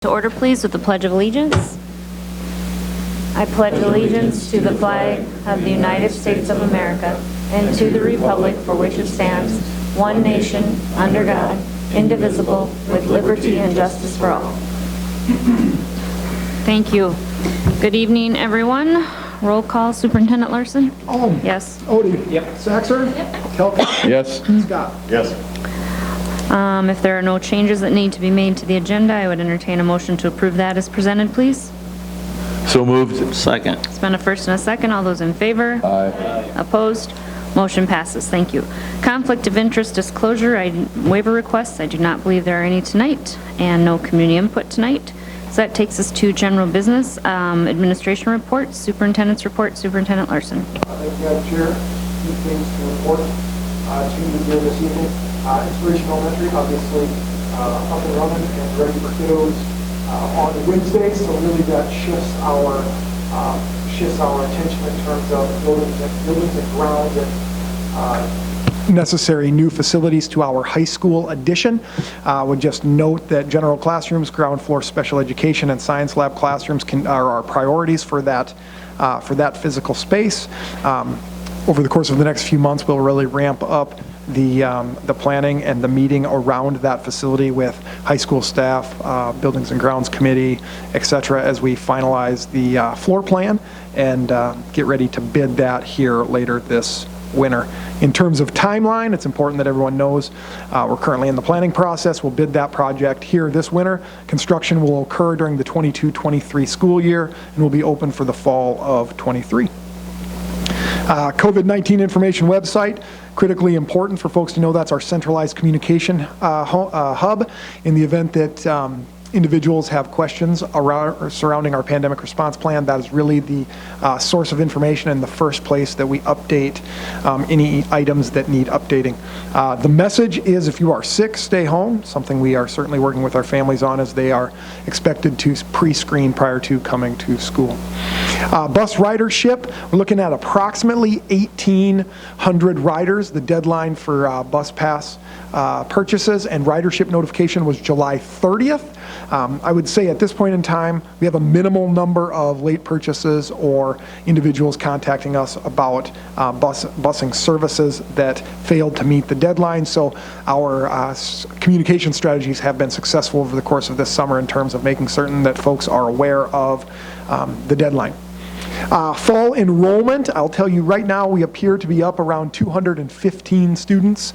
To order, please, with the Pledge of Allegiance. I pledge allegiance to the flag of the United States of America and to the republic for which it stands, one nation, under God, indivisible, with liberty and justice for all. Thank you. Good evening, everyone. Roll call, Superintendent Larson? Alm. Yes. Odie. Yep. Saxer. Yep. Kelka. Yes. Scott. Yes. If there are no changes that need to be made to the agenda, I would entertain a motion to approve that as presented, please. So moved. Second. It's been a first and a second. All those in favor? Aye. Opposed? Motion passes. Thank you. Conflict of interest disclosure, waiver requests. I do not believe there are any tonight, and no community input tonight. So that takes us to general business. Administration report, superintendent's report, Superintendent Larson. Thank you, Madam Chair. Few things to report to you here this evening. Inspiration Elementary, obviously, up and running and ready for kiddos on Wednesday. So really, that shifts our attention in terms of buildings and grounds and necessary new facilities to our high school addition. Would just note that general classrooms, ground floor special education, and science lab classrooms are our priorities for that physical space. Over the course of the next few months, we'll really ramp up the planning and the meeting around that facility with high school staff, buildings and grounds committee, etc., as we finalize the floor plan and get ready to bid that here later this winter. In terms of timeline, it's important that everyone knows we're currently in the planning process. We'll bid that project here this winter. Construction will occur during the 22-23 school year and will be open for the fall of 23. COVID-19 information website, critically important for folks to know. That's our centralized communication hub in the event that individuals have questions around or surrounding our pandemic response plan. That is really the source of information and the first place that we update any items that need updating. The message is, if you are sick, stay home, something we are certainly working with our families on as they are expected to pre-screen prior to coming to school. Bus ridership, we're looking at approximately 1,800 riders. The deadline for bus pass purchases and ridership notification was July 30th. I would say at this point in time, we have a minimal number of late purchases or individuals contacting us about busing services that failed to meet the deadline. So our communication strategies have been successful over the course of this summer in terms of making certain that folks are aware of the deadline. Fall enrollment, I'll tell you right now, we appear to be up around 215 students,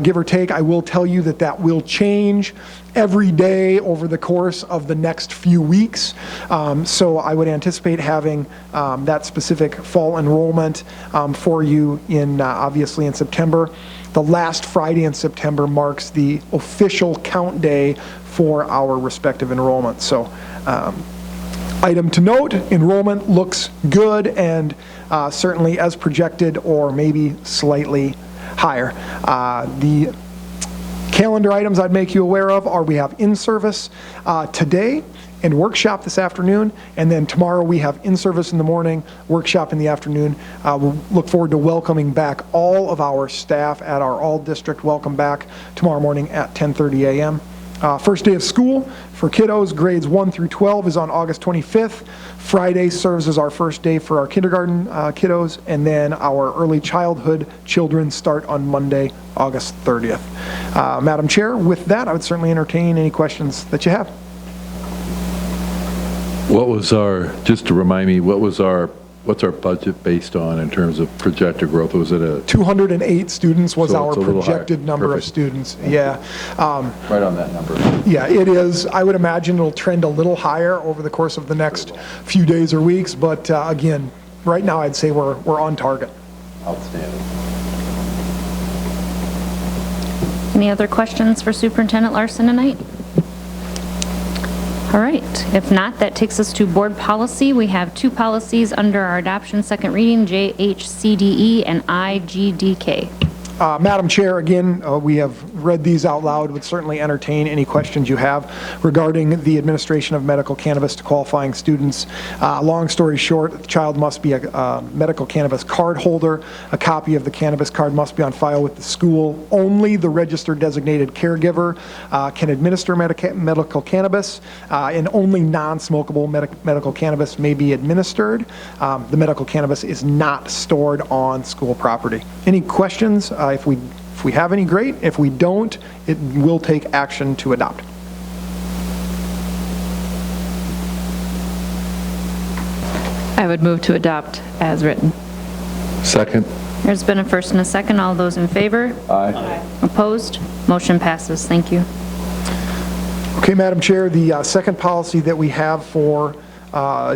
give or take. I will tell you that that will change every day over the course of the next few weeks. So I would anticipate having that specific fall enrollment for you in obviously in September. The last Friday in September marks the official count day for our respective enrollment. So item to note, enrollment looks good and certainly as projected or maybe slightly higher. The calendar items I'd make you aware of are we have in-service today and workshop this afternoon, and then tomorrow we have in-service in the morning, workshop in the afternoon. We'll look forward to welcoming back all of our staff at our all-district welcome back tomorrow morning at 10:30 a.m. First day of school for kiddos, grades 1 through 12 is on August 25th. Friday serves as our first day for our kindergarten kiddos, and then our early childhood children start on Monday, August 30th. Madam Chair, with that, I would certainly entertain any questions that you have. Just to remind me, what's our budget based on in terms of projected growth? Was it a 208 students was our projected number Perfect. of students. Yeah. Right on that number? Yeah, it is. I would imagine it'll trend a little higher over the course of the next few days or weeks, but again, right now I'd say we're on target. Outstanding. Any other questions for Superintendent Larson tonight? All right. If not, that takes us to board policy. We have two policies under our adoption second reading, JHCDE and IGDK. Madam Chair, again, we have read these out loud, would certainly entertain any questions you have regarding the administration of medical cannabis to qualifying students. Long story short, the child must be a medical cannabis card holder. A copy of the cannabis card must be on file with the school. Only the registered designated caregiver can administer medical cannabis, and only non-smokable medical cannabis may be administered. The medical cannabis is not stored on school property. Any questions? If we have any, great. If we don't, it will take action to adopt. I would move to adopt as written. Second? There's been a first and a second. All those in favor? Aye. Opposed? Motion passes. Thank you. Okay, Madam Chair, the second policy that we have for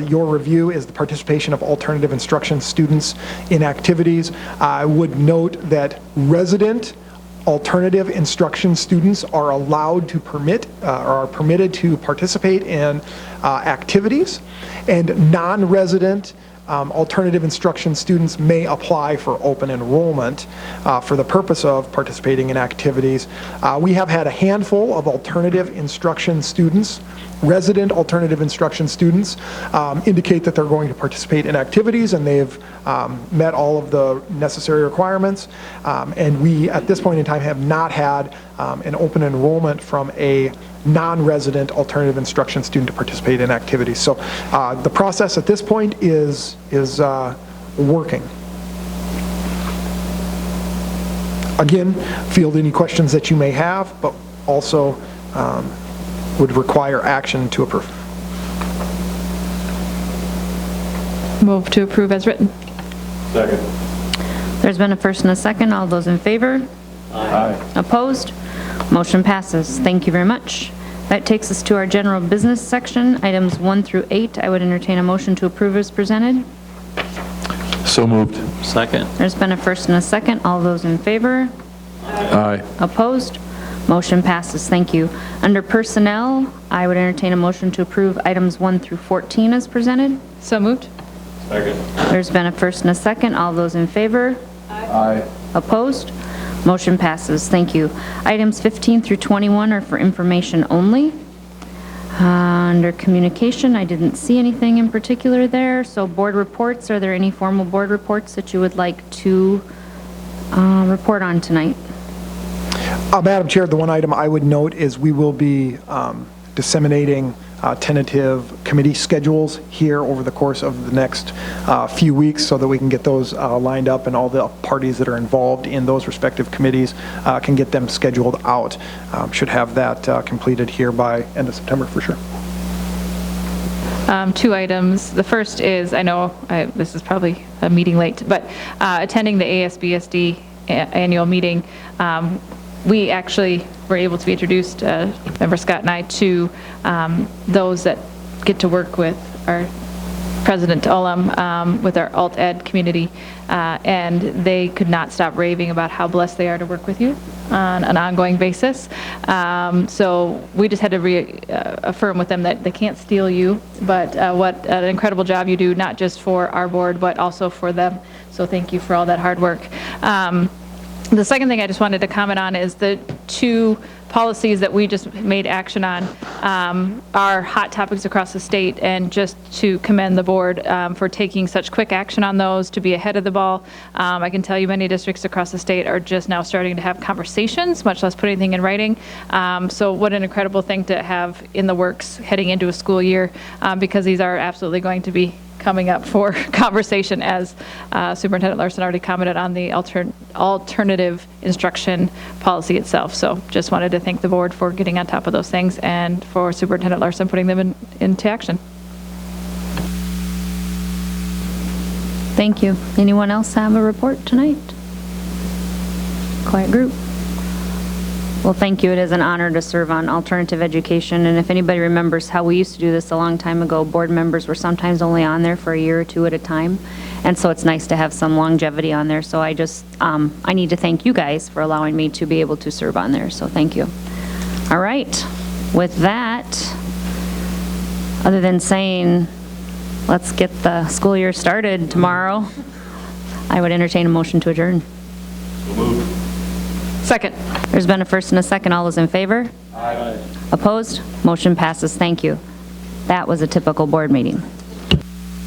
your review is the participation of alternative instruction students in activities. I would note that resident alternative instruction students are allowed to are permitted to participate in activities, and non-resident alternative instruction students may apply for open enrollment for the purpose of participating in activities. We have had a handful of alternative instruction students, resident alternative instruction students, indicate that they're going to participate in activities, and they've met all of the necessary requirements. And we, at this point in time, have not had an open enrollment from a non-resident alternative instruction student to participate in activities. So the process at this point is working. Again, field any questions that you may have, but also would require action to approve. Move to approve as written. Second. There's been a first and a second. All those in favor? Aye. Opposed? Motion passes. Thank you very much. That takes us to our general business section, items 1 through 8. I would entertain a motion to approve as presented. So moved. Second. There's been a first and a second. All those in favor? Aye. Opposed? Motion passes. Thank you. Under personnel, I would entertain a motion to approve items 1 through 14 as presented. So moved. Second. There's been a first and a second. All those in favor? Aye. Opposed? Motion passes. Thank you. Items 15 through 21 are for information only. Under communication, I didn't see anything in particular there. So board reports, are there any formal board reports that you would like to report on tonight? Madam Chair, the one item I would note is we will be disseminating tentative committee schedules here over the course of the next few weeks so that we can get those lined up, and all the parties that are involved in those respective committees can get them scheduled out. Should have that completed here by end of September for sure. 2 items. The first is, I know this is probably a meeting late, but attending the ASBSD annual meeting, we actually were able to be introduced, Member Scott and I, to those that get to work with our President Ullum, with our alt ed community, and they could not stop raving about how blessed they are to work with you on an ongoing basis. So we just had to reaffirm with them that they can't steal you, but what an incredible job you do, not just for our board, but also for them. So thank you for all that hard work. The second thing I just wanted to comment on is the 2 policies that we just made action on are hot topics across the state, and just to commend the board for taking such quick action on those, to be ahead of the ball. I can tell you many districts across the state are just now starting to have conversations, much less put anything in writing. So what an incredible thing to have in the works heading into a school year, because these are absolutely going to be coming up for conversation, as Superintendent Larson already commented on the alternative instruction policy itself. So just wanted to thank the board for getting on top of those things, and for Superintendent Larson putting them into action. Thank you. Anyone else have a report tonight? Quiet group. Well, thank you. It is an honor to serve on alternative education, and if anybody remembers how we used to do this a long time ago, board members were sometimes only on there for a year or 2 at a time, and so it's nice to have some longevity on there. So I just, I need to thank you guys for allowing me to be able to serve on there, so thank you. All right. With that, other than saying, let's get the school year started tomorrow, I would entertain a motion to adjourn. So moved. Second. There's been a first and a second. All those in favor? Aye. Opposed? Motion passes. Thank you. That was a typical board meeting.